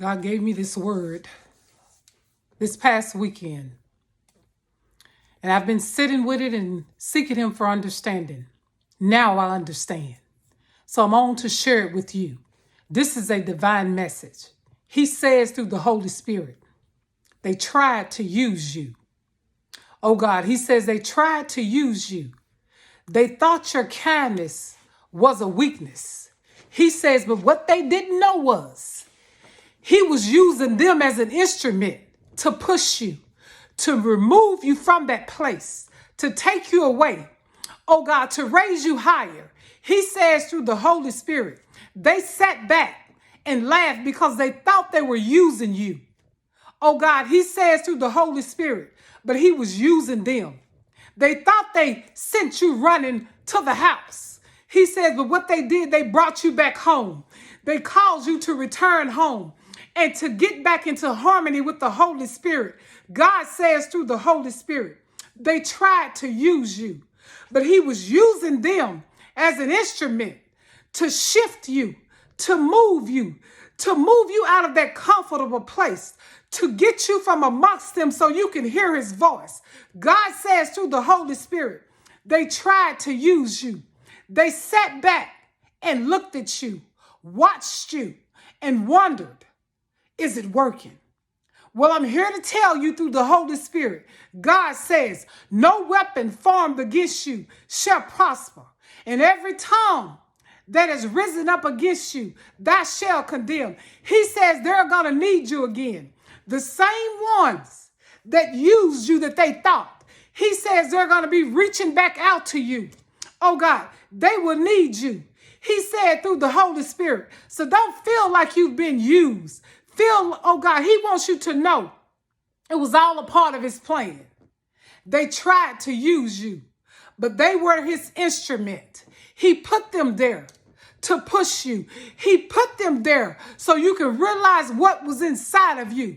God gave me this word this past weekend. And I've been sitting with it and seeking Him for understanding. Now I understand. So I'm on to share it with you. This is a divine message. He says through the Holy Spirit, they tried to use you. Oh God, He says they tried to use you. They thought your kindness was a weakness. He says, but what they didn't know was He was using them as an instrument to push you, to remove you from that place, to take you away. Oh God, to raise you higher. He says through the Holy Spirit, they sat back and laughed because they thought they were using you. Oh God, He says through the Holy Spirit, but He was using them. They thought they sent you running to the house. He says, but what they did, they brought you back home. They caused you to return home and to get back into harmony with the Holy Spirit. God says through the Holy Spirit, they tried to use you, but He was using them as an instrument to shift you, to move you out of that comfortable place, to get you from amongst them so you can hear His voice. God says through the Holy Spirit, they tried to use you. They sat back and looked at you, watched you, and wondered, is it working? Well, I'm here to tell you through the Holy Spirit, God says, no weapon formed against you shall prosper. And every tongue that has risen up against you, thou shalt condemn. He says they're going to need you again. The same ones that used you that they thought. He says they're going to be reaching back out to you. Oh God, they will need you. He said through the Holy Spirit. So don't feel like you've been used. Oh God, He wants you to know it was all a part of His plan. They tried to use you, but they were His instrument. He put them there to push you. He put them there so you can realize what was inside of you.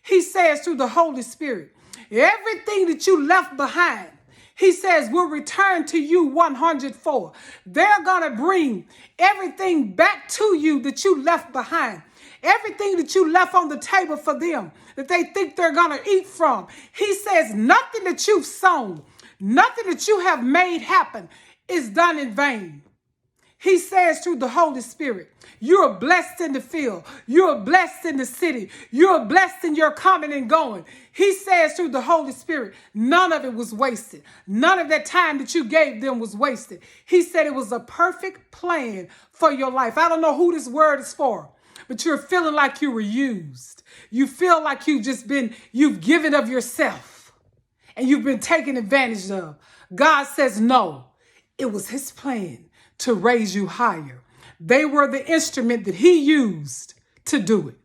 He says through the Holy Spirit, everything that you left behind, He says, will return to you 104. They're going to bring everything back to you that you left behind. Everything that you left on the table for them that they think they're going to eat from. He says nothing that you've sown, nothing that you have made happen is done in vain. He says through the Holy Spirit, you are blessed in the field. You are blessed in the city. You are blessed in your coming and going. He says through the Holy Spirit, none of it was wasted. None of that time that you gave them was wasted. He said it was a perfect plan for your life. I don't know who this word is for, but you're feeling like you were used. You feel like you've given of yourself and you've been taken advantage of. God says no, it was His plan to raise you higher. They were the instrument that He used to do it.